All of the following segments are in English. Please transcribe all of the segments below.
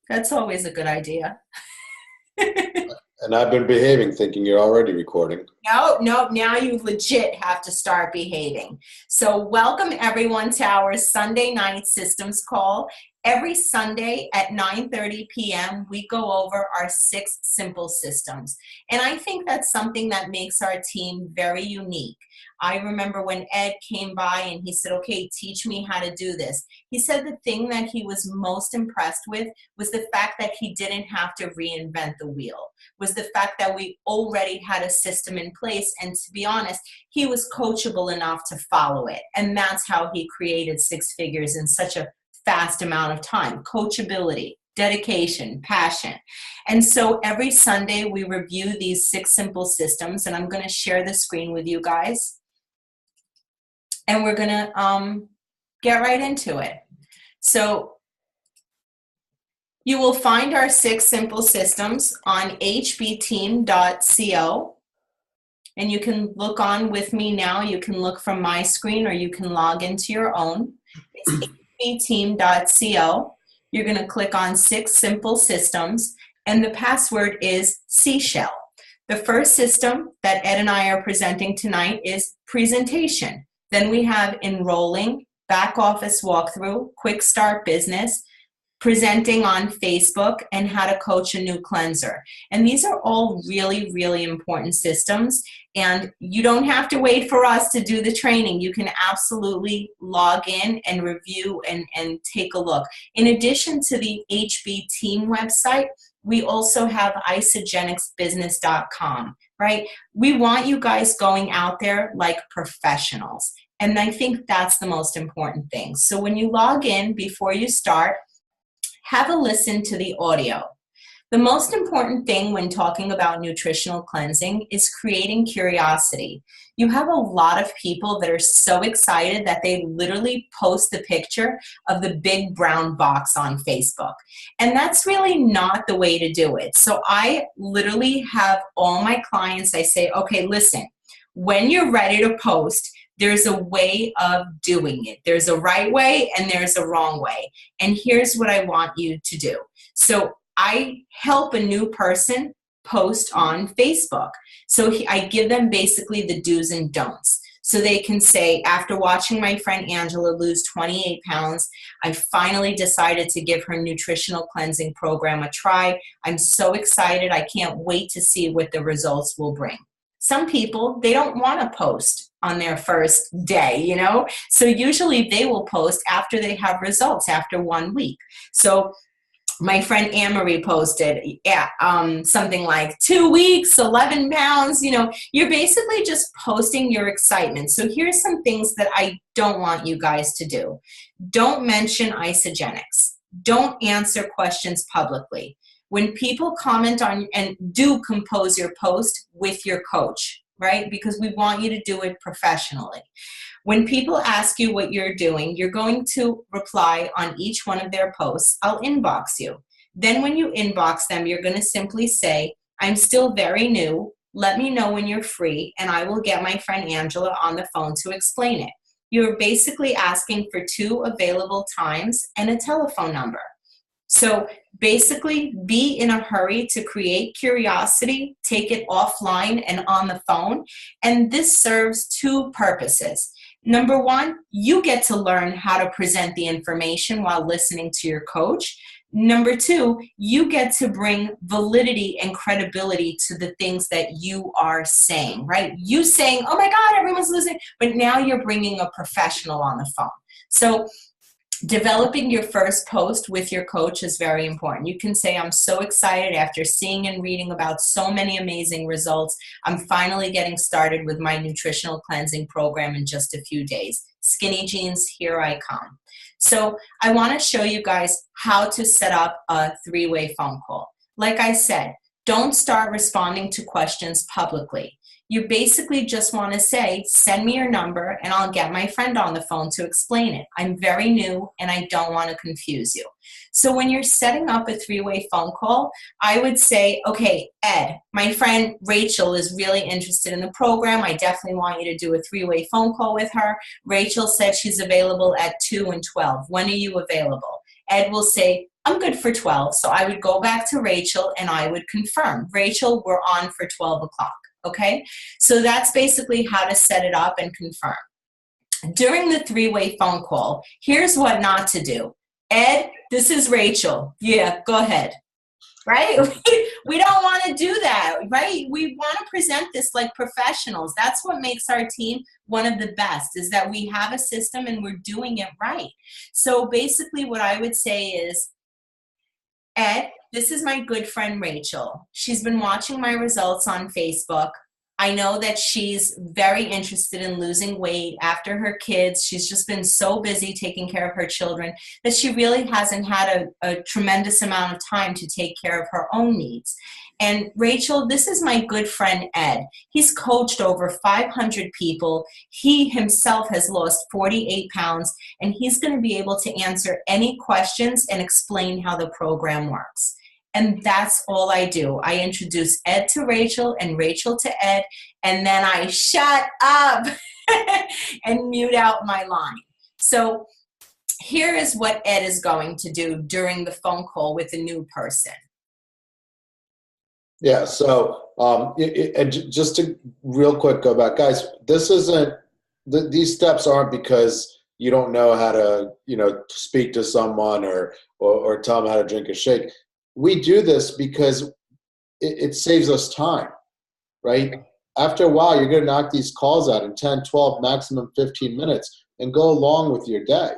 That's always a good idea. And I've been behaving, thinking you're already recording. No, no, now you legit have to start behaving. So, welcome everyone to our Sunday night systems call. Every Sunday at 9:30 p.m., we go over our 6 simple systems. And I think that's something that makes our team very unique. I remember when Ed came by and he said, "Okay, teach me how to do this." He said the thing that he was most impressed with was the fact that he didn't have to reinvent the wheel, was the fact that we already had a system in place. And to be honest, he was coachable enough to follow it. And that's how he created 6 figures in such a fast amount of time. Coachability, dedication, passion. And so every Sunday we review these 6 simple systems, and I'm going to share the screen with you guys. And we're going to get right into it. So you will find our 6 simple systems on hbteam.co. And you can look on with me now. You can look from my screen or you can log into your own. It's hbteam.co. You're going to click on 6 simple systems, and the password is seashell. The first system that Ed and I are presenting tonight is presentation. Then we have enrolling, back office walkthrough, quick start business, presenting on Facebook, and how to coach a new cleanser. And these are all really, really important systems. And you don't have to wait for us to do the training. You can absolutely log in and review and take a look. In addition to the HB Team website, we also have isogenicsbusiness.com, right? We want you guys going out there like professionals. And I think that's the most important thing. So when you log in, before you start, have a listen to the audio. The most important thing when talking about nutritional cleansing is creating curiosity. You have a lot of people that are so excited that they literally post the picture of the big brown box on Facebook. And that's really not the way to do it. So I literally have all my clients, I say, okay, listen, when you're ready to post, there's a way of doing it. There's a right way and there's a wrong way. And here's what I want you to do. So I help a new person post on Facebook. So I give them basically the do's and don'ts. So they can say, after watching my friend Angela lose 28 pounds, I finally decided to give her nutritional cleansing program a try. I'm so excited. I can't wait to see what the results will bring. Some people, they don't want to post on their first day, you know? So usually they will post after they have results, after 1 week. So my friend Anne-Marie posted, something like 2 weeks, 11 pounds, you know, you're basically just posting your excitement. So here's some things that I don't want you guys to do. Don't mention isogenics. Don't answer questions publicly. When people comment on, and do compose your post with your coach, right? Because we want you to do it professionally. When people ask you what you're doing, you're going to reply on each one of their posts. I'll inbox you. Then when you inbox them, you're going to simply say, I'm still very new. Let me know when you're free, and I will get my friend Angela on the phone to explain it. You're basically asking for 2 available times and a telephone number. So basically, be in a hurry to create curiosity, take it offline and on the phone. And this serves 2 purposes. Number 1, you get to learn how to present the information while listening to your coach. Number 2, you get to bring validity and credibility to the things that you are saying, right? You saying, oh my God, everyone's listening, but now you're bringing a professional on the phone. So developing your first post with your coach is very important. You can say, I'm so excited after seeing and reading about so many amazing results. I'm finally getting started with my nutritional cleansing program in just a few days. Skinny jeans, here I come. So I want to show you guys how to set up a 3-way phone call. Like I said, don't start responding to questions publicly. You basically just want to say, send me your number and I'll get my friend on the phone to explain it. I'm very new and I don't want to confuse you. So when you're setting up a 3-way phone call, I would say, okay, Ed, my friend Rachel is really interested in the program. I definitely want you to do a 3-way phone call with her. Rachel said she's available at 2 and 12. When are you available? Ed will say I'm good for 12. So I would go back to Rachel and I would confirm. Rachel, we're on for 12 o'clock. Okay. So that's basically how to set it up and confirm. During the three-way phone call, here's what not to do. Ed, this is Rachel. Yeah, go ahead. Right? We don't want to do that, right? We want to present this like professionals. That's what makes our team one of the best, is that we have a system and we're doing it right. So basically what I would say is, Ed, this is my good friend Rachel. She's been watching my results on Facebook. I know that she's very interested in losing weight after her kids. She's just been so busy taking care of her children that she really hasn't had a tremendous amount of time to take care of her own needs. And Rachel, this is my good friend Ed. He's coached over 500 people. He himself has lost 48 pounds, and he's going to be able to answer any questions and explain how the program works. And that's all I do. I introduce Ed to Rachel and Rachel to Ed, and then I shut up and mute out my line. So here is what Ed is going to do during the phone call with a new person. Yeah, so and just to real quick go back, guys, this isn't, these steps aren't because you don't know how to, speak to someone or tell them how to drink a shake. We do this because it saves us time, right? After a while, you're going to knock these calls out in 10, 12, maximum 15 minutes and go along with your day,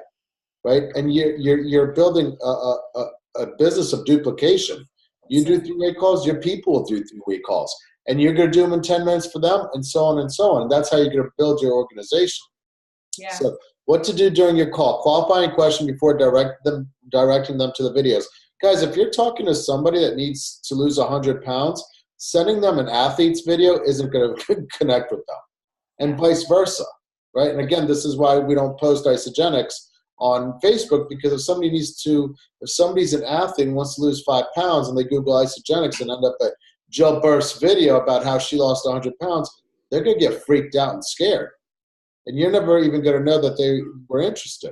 right? And you're building a business of duplication. You do three-way calls, your people will do three-way calls. And you're going to do them in 10 minutes for them, and so on and so on. And that's how you're going to build your organization. Yeah. So what to do during your call. Qualifying question before directing them to the videos. Guys, if you're talking to somebody that needs to lose 100 pounds, sending them an athlete's video isn't going to connect with them, and vice versa, right? And again, this is why we don't post isogenics on Facebook, because if somebody's an athlete and wants to lose 5 pounds and they Google isogenics and end up at Jill Burst's video about how she lost 100 pounds, they're going to get freaked out and scared. And you're never even going to know that they were interested.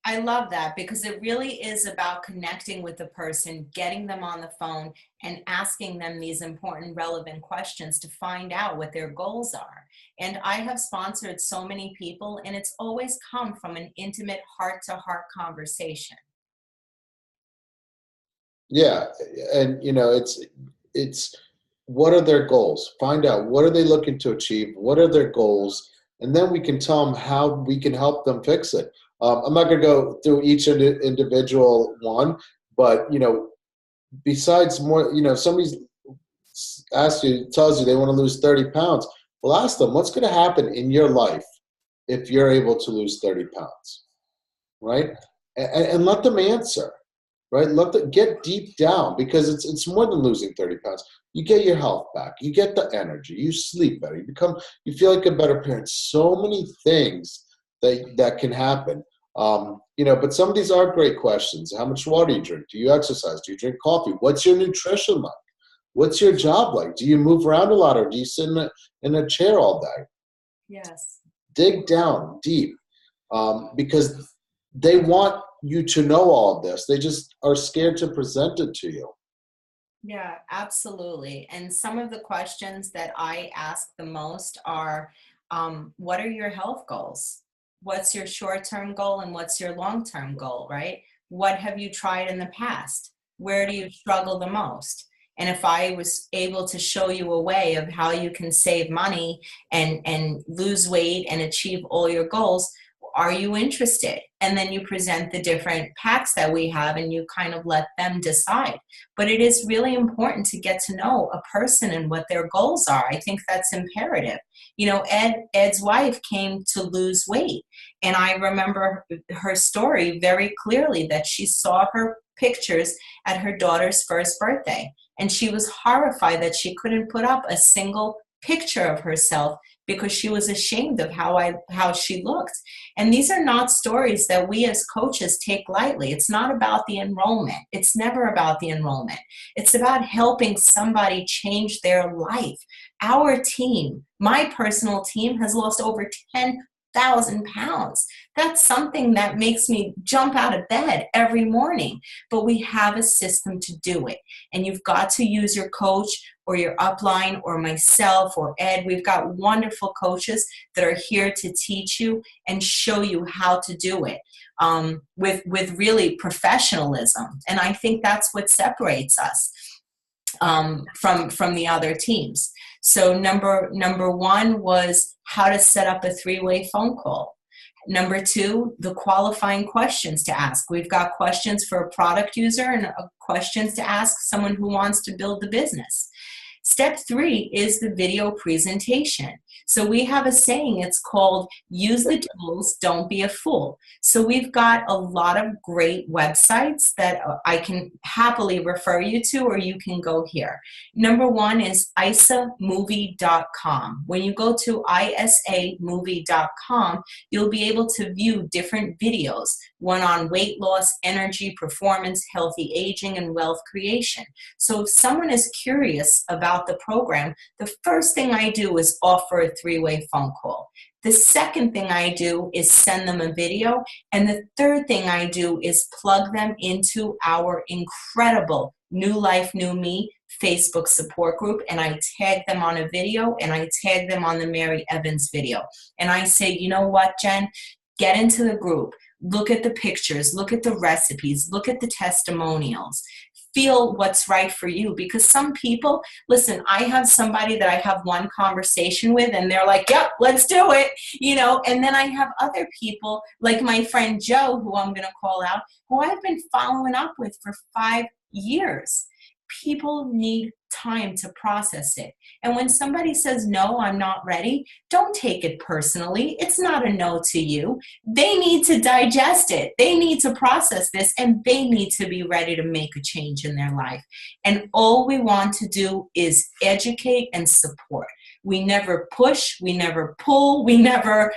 I love that, because it really is about connecting with the person, getting them on the phone and asking them these important, relevant questions to find out what their goals are. And I have sponsored so many people, and it's always come from an intimate heart-to-heart conversation. Yeah, and it's what are their goals? Find out, what are they looking to achieve? What are their goals? And then we can tell them how we can help them fix it. I'm not going to go through each individual one, but, besides more, somebody's tells you they want to lose 30 pounds. Well, ask them, what's going to happen in your life if you're able to lose 30 pounds, right? And let them answer, right? Let them get deep down, because it's more than losing 30 pounds. You get your health back. You get the energy. You sleep better. You feel like a better parent. So many things that can happen. But some of these are great questions. How much water do you drink? Do you exercise? Do you drink coffee? What's your nutrition like? What's your job like? Do you move around a lot, or do you sit in a chair all day? Yes. Dig down deep, because they want you to know all of this. They just are scared to present it to you. Yeah, absolutely. And some of the questions that I ask the most are, what are your health goals? What's your short-term goal and what's your long-term goal, right? What have you tried in the past? Where do you struggle the most? And if I was able to show you a way of how you can save money and lose weight and achieve all your goals, are you interested? And then you present the different packs that we have and you kind of let them decide. But it is really important to get to know a person and what their goals are. I think that's imperative. Ed's wife came to lose weight. And I remember her story very clearly, that she saw her pictures at her daughter's first birthday. And she was horrified that she couldn't put up a single picture of herself because she was ashamed of how she looked. And these are not stories that we as coaches take lightly. It's not about the enrollment. It's never about the enrollment. It's about helping somebody change their life. Our team, my personal team, has lost over 10 1,000 pounds. That's something that makes me jump out of bed every morning. But we have a system to do it. And you've got to use your coach or your upline or myself or Ed. We've got wonderful coaches that are here to teach you and show you how to do it with really professionalism. And I think that's what separates us from the other teams. So number one was how to set up a 3-way phone call. Number 2, the qualifying questions to ask. We've got questions for a product user and questions to ask someone who wants to build the business. Step 3 is the video presentation. So we have a saying, it's called use the tools, don't be a fool. So we've got a lot of great websites that I can happily refer you to, or you can go here. Number 1 is isamovie.com. When you go to isamovie.com, you'll be able to view different videos, one on weight loss, energy, performance, healthy aging, and wealth creation. So if someone is curious about the program, the first thing I do is offer a 3-way phone call. The second thing I do is send them a video. And the third thing I do is plug them into our incredible New Life, New Me Facebook support group. And I tag them on a video and I tag them on the Mary Evans video. And I say, you know what, Jen? Get into the group. Look at the pictures. Look at the recipes. Look at the testimonials. Feel what's right for you, because some people, listen, I have somebody that I have one conversation with and they're like, yep, let's do it, and then I have other people like my friend Joe, who I'm going to call out, who I've been following up with for 5 years. People need time to process it. And when somebody says, no, I'm not ready, don't take it personally. It's not a no to you. They need to digest it. They need to process this, and they need to be ready to make a change in their life. And all we want to do is educate and support. We never push, we never pull, we never,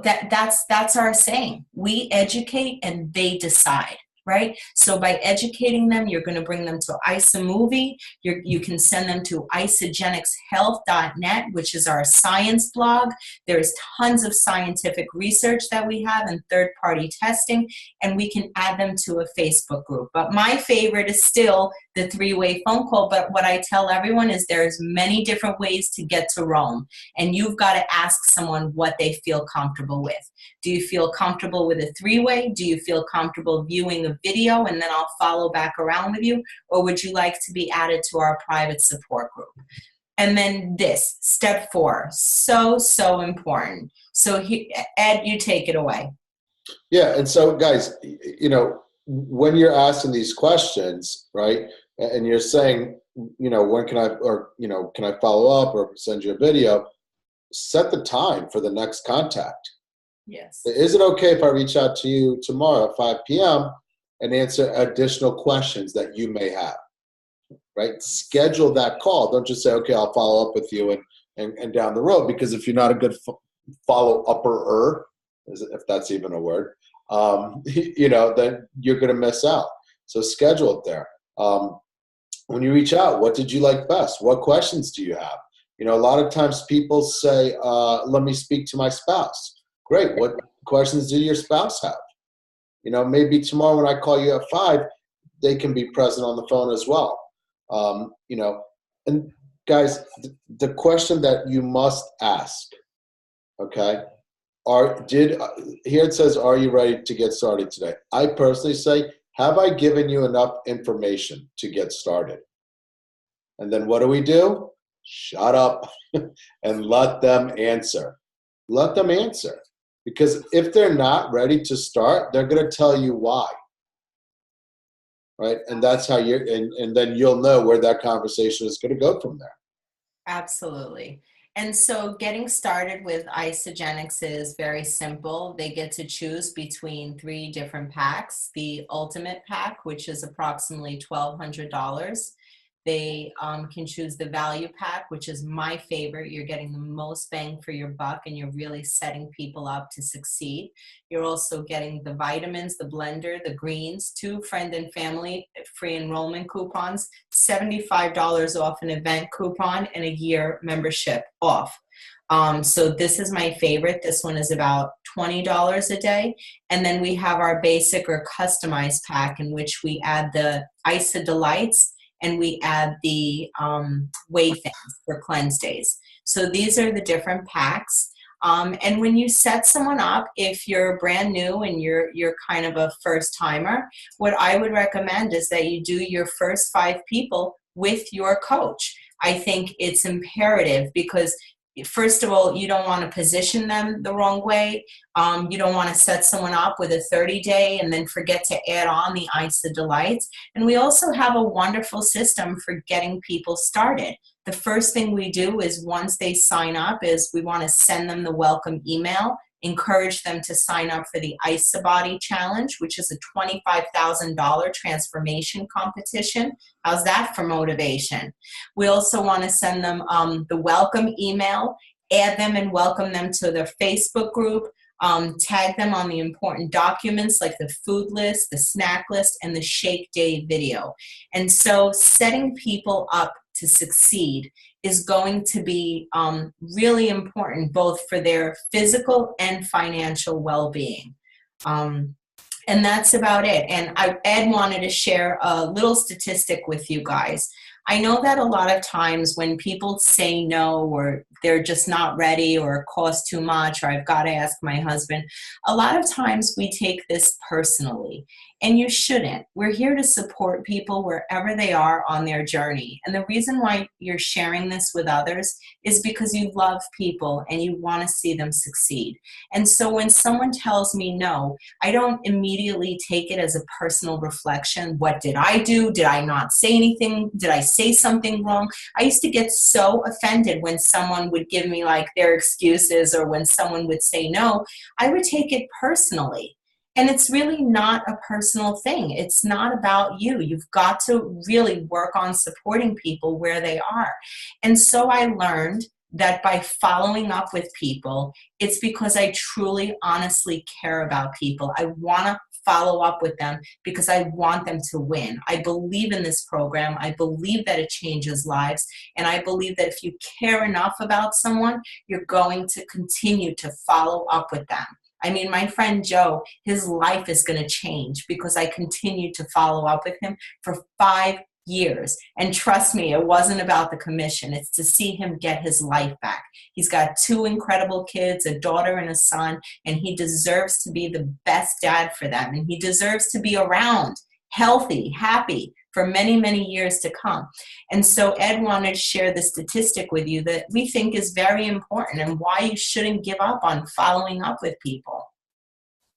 that's our saying. We educate and they decide. Right? So by educating them, you're going to bring them to isamovie. You can send them to isagenixhealth.net, which is our science blog. There's tons of scientific research that we have and third-party testing, and we can add them to a Facebook group. But my favorite is still the 3-way phone call. But what I tell everyone is there's many different ways to get to Rome, and you've got to ask someone what they feel comfortable with. Do you feel comfortable with a 3-way? Do you feel comfortable viewing a video and then I'll follow back around with you? Or would you like to be added to our private support group? And then this, step 4, so important. So Ed, you take it away. Yeah, and so guys, when you're asking these questions, right, and you're saying, when can I, or, can I follow up or send you a video, set the time for the next contact. Yes. Is it okay if I reach out to you tomorrow at 5 p.m. and answer additional questions that you may have? Right? Schedule that call. Don't just say, okay, I'll follow up with you and down the road, because if you're not a good follow-upper, if that's even a word, then you're going to miss out. So schedule it there. When you reach out, what did you like best? What questions do you have? A lot of times people say, let me speak to my spouse. Great. What questions do your spouse have? Maybe tomorrow when I call you at 5, they can be present on the phone as well. And guys, the question that you must ask, okay, here it says, are you ready to get started today? I personally say, have I given you enough information to get started? And then what do? Shut up and let them answer. Let them answer. Because if they're not ready to start, they're going to tell you why. Right? And that's how and then you'll know where that conversation is going to go from there. Absolutely. And so getting started with Isagenix is very simple. They get to choose between 3 different packs. The Ultimate Pack, which is approximately $1,200. They can choose the Value Pack, which is my favorite. You're getting the most bang for your buck, and you're really setting people up to succeed. You're also getting the vitamins, the blender, the greens, 2 friend and family free enrollment coupons, $75 off an event coupon, and a year membership off. So this is my favorite. This one is about $20 a day. And then we have our basic or customized pack in which we add the Ice of Delights and we add the Whey Thins for cleanse days. So these are the different packs. And when you set someone up, if you're brand new and you're kind of a first timer, what I would recommend is that you do your first 5 people with your coach. I think it's imperative because first of all, you don't want to position them the wrong way. You don't want to set someone up with a 30-day and then forget to add on the Ice of Delights. And we also have a wonderful system for getting people started. The first thing we do is once they sign up is we want to send them the welcome email, encourage them to sign up for the Ice Body Challenge, which is a $25,000 transformation competition. How's that for motivation? We also want to send them the welcome email, add them and welcome them to their Facebook group, tag them on the important documents like the food list, the snack list, and the shake day video. And so setting people up to succeed is going to be really important both for their physical and financial well-being. And that's about it. And Ed wanted to share a little statistic with you guys. I know that a lot of times when people say no or they're just not ready or it costs too much or I've got to ask my husband, a lot of times we take this personally. And you shouldn't. We're here to support people wherever they are on their journey. And the reason why you're sharing this with others is because you love people and you want to see them succeed. And so when someone tells me no, I don't immediately take it as a personal reflection. What did I do? Did I not say anything? Did I say something wrong? I used to get so offended when someone would give me like their excuses or when someone would say no. I would take it personally. And it's really not a personal thing. It's not about you. You've got to really work on supporting people where they are. And so I learned that by following up with people, it's because I truly, honestly care about people. I want to follow up with them because I want them to win. I believe in this program. I believe that it changes lives. And I believe that if you care enough about someone, you're going to continue to follow up with them. I mean, my friend Joe, his life is going to change because I continued to follow up with him for 5 years. And trust me, it wasn't about the commission. It's to see him get his life back. He's got 2 incredible kids, a daughter and a son, and he deserves to be the best dad for them. And he deserves to be around, healthy, happy for many, many years to come. And so Ed wanted to share the statistic with you that we think is very important and why you shouldn't give up on following up with people.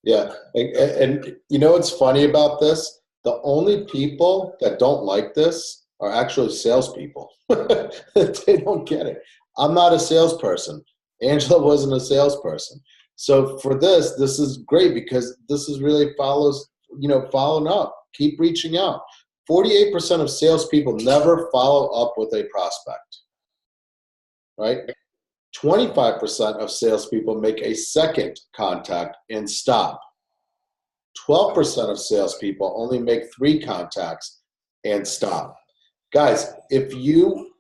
Yeah. And you know what's funny about this? The only people that don't like this are actually salespeople. They don't get it. I'm not a salesperson. Angela wasn't a salesperson. So for this is great because this is really following up. Keep reaching out. 48% of salespeople never follow up with a prospect, right? 25% of salespeople make a second contact and stop. 12% of salespeople only make 3 contacts and stop. Guys, if you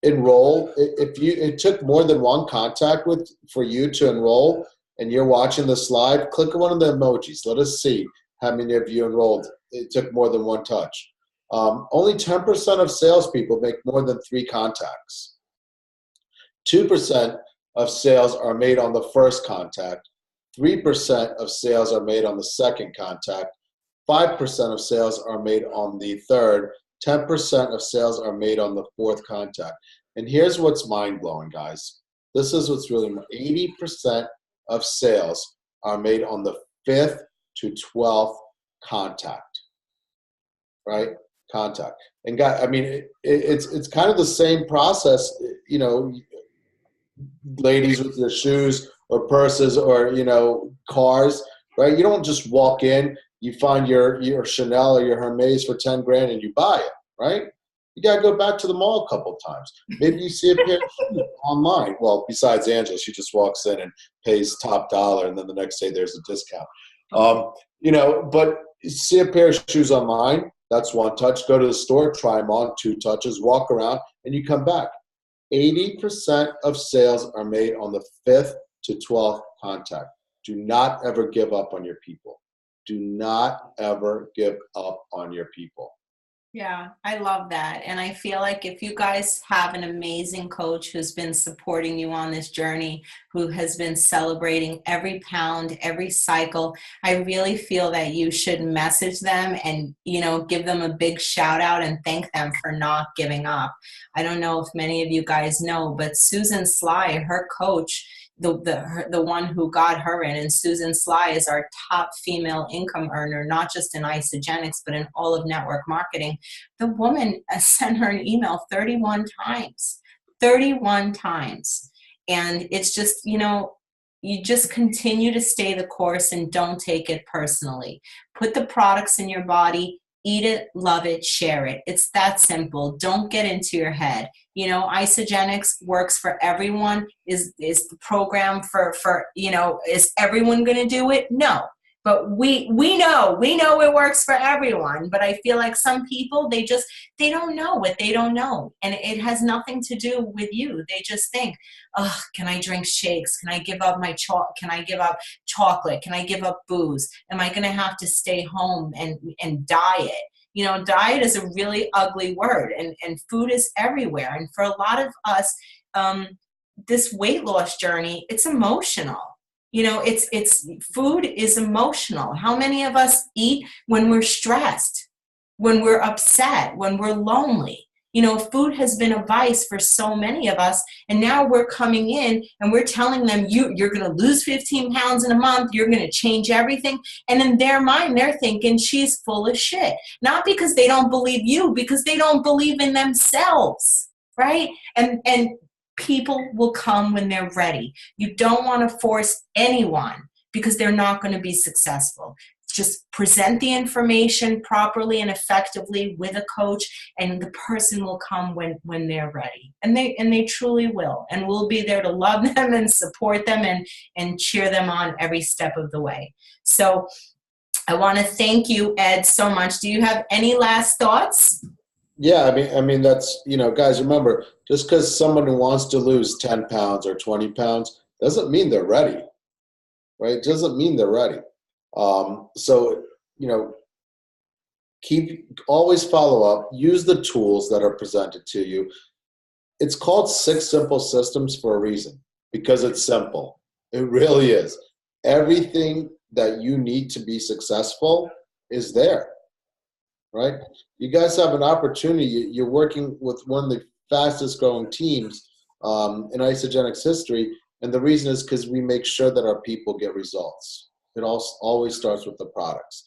enroll, it took more than 1 contact for you to enroll and you're watching this live, click one of the emojis. Let us see how many of you enrolled. It took more than 1 touch. Only 10% of salespeople make more than 3 contacts. 2% of sales are made on the first contact. 3% of sales are made on the second contact. 5% of sales are made on the third. 10% of sales are made on the fourth contact. And here's what's mind-blowing, guys. This is what's really 80% of sales are made on the 5th to 12th contact, right? Contact. And guys, I mean, it's kind of the same process, ladies with your shoes or purses or, cars, right? You don't just walk in, you find your Chanel or your Hermes for 10 grand and you buy it, right? You got to go back to the mall a couple of times. Maybe you see a pair of shoes online. Well, besides Angela, she just walks in and pays top dollar and then the next day there's a discount. But you see a pair of shoes online, that's 1 touch. Go to the store, try them on, 2 touches, walk around, and you come back. 80% of sales are made on the 5th to 12th contact. Do not ever give up on your people. Do not ever give up on your people. Yeah, I love that. And I feel like if you guys have an amazing coach who's been supporting you on this journey, who has been celebrating every pound, every cycle, I really feel that you should message them and, give them a big shout out and thank them for not giving up. I don't know if many of you guys know, but Susan Sly, her coach, the one who got her in, and Susan Sly is our top female income earner, not just in Isogenics, but in all of network marketing. The woman sent her an email 31 times, 31 times. And it's just, you just continue to stay the course and don't take it personally. Put the products in your body, eat it, love it, share it. It's that simple. Don't get into your head. Isogenics works for everyone. Is the program for is everyone going to do it? No. But we know it works for everyone. But I feel like some people, they don't know what they don't know. And it has nothing to do with you. They just think, oh, can I drink shakes? Can I give up can I give up chocolate? Can I give up booze? Am I going to have to stay home and diet? Diet is a really ugly word, and food is everywhere. And for a lot of us, this weight loss journey, it's emotional. It's food is emotional. How many of us eat when we're stressed, when we're upset, when we're lonely? Food has been a vice for so many of us, and now we're coming in and we're telling them you're going to lose 15 pounds in a month, you're going to change everything. And in their mind, they're thinking she's full of shit. Not because they don't believe you, because they don't believe in themselves, right? And people will come when they're ready. You don't want to force anyone because they're not going to be successful. Just present the information properly and effectively with a coach, and the person will come when they're ready. And they truly will. And we'll be there to love them and support them and cheer them on every step of the way. So I want to thank you, Ed, so much. Do you have any last thoughts? Yeah, I mean that's, guys, remember, just because someone who wants to lose 10 pounds or 20 pounds doesn't mean they're ready, right? Doesn't mean they're ready. So, always follow up, use the tools that are presented to you. It's called 6 Simple Systems for a reason, because it's simple. It really is. Everything that you need to be successful is there, right? You guys have an opportunity. You're working with one of the fastest growing teams in Isogenics history. And the reason is because we make sure that our people get results. It always starts with the products.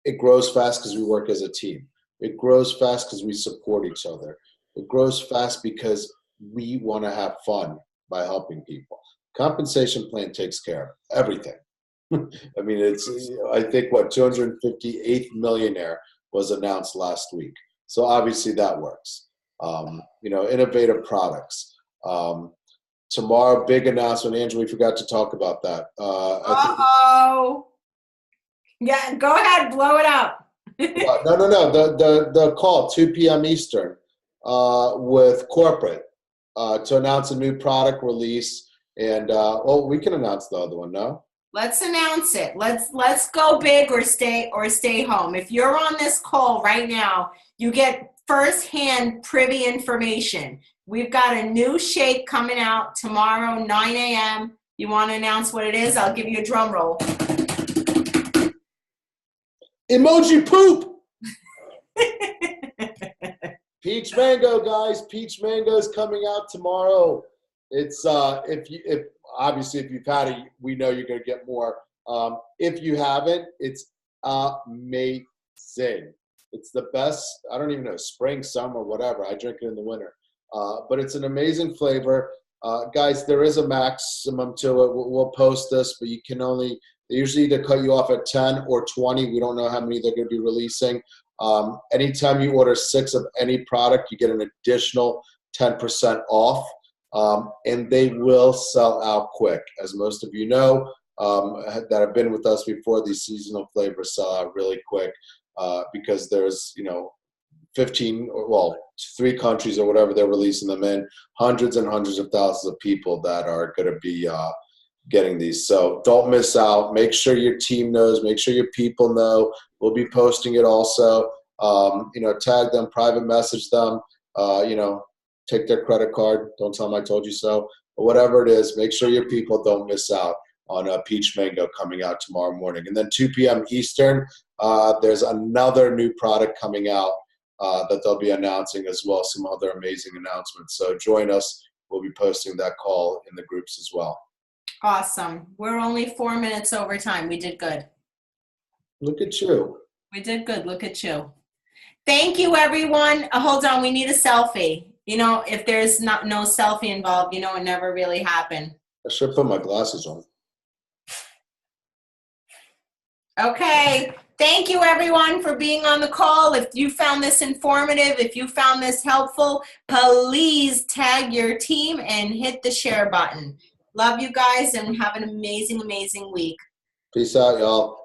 It grows fast because we work as a team. It grows fast because we support each other. It grows fast because we want to have fun by helping people. Compensation plan takes care of everything. I mean, I think 258th millionaire was announced last week. So obviously that works. Innovative products. Tomorrow, big announcement. Andrew, we forgot to talk about that. Yeah, go ahead, blow it up. No. The call, 2 p.m. Eastern, with corporate to announce a new product release. And we can announce the other one, no? Let's announce it. Let's go big or stay home. If you're on this call right now, you get firsthand privy information. We've got a new shake coming out tomorrow, 9 a.m. You want to announce what it is? I'll give you a drum roll. Emoji poop. Peach mango, guys. Peach mango is coming out tomorrow. It's if you've had it, we know you're going to get more. If you haven't, it's amazing. It's the best. I don't even know, spring, summer, whatever. I drink it in the winter, but it's an amazing flavor. Guys, there is a maximum to it. We'll post this, but they usually either cut you off at 10 or 20. We don't know how many they're going to be releasing. Anytime you order 6 of any product, you get an additional 10% off. And they will sell out quick. As most of you know that have been with us before, these seasonal flavors sell out really quick because there's, 15, well, 3 countries or whatever they're releasing them in, hundreds and hundreds of thousands of people that are going to be getting these. So don't miss out. Make sure your team knows. Make sure your people know. We'll be posting it also. Tag them, private message them, take their credit card. Don't tell them I told you so. But whatever it is, make sure your people don't miss out on Peach Mango coming out tomorrow morning. And then 2 p.m. Eastern, there's another new product coming out that they'll be announcing as well, some other amazing announcements. So join us. We'll be posting that call in the groups as well. Awesome. We're only 4 minutes over time. We did good. Look at you. We did good. Look at you. Thank you, everyone. Hold on. We need a selfie. If there's no selfie involved, it never really happened. I should put my glasses on. Okay. Thank you, everyone, for being on the call. If you found this informative, if you found this helpful, please tag your team and hit the share button. Love you guys and have an amazing, amazing week. Peace out, y'all.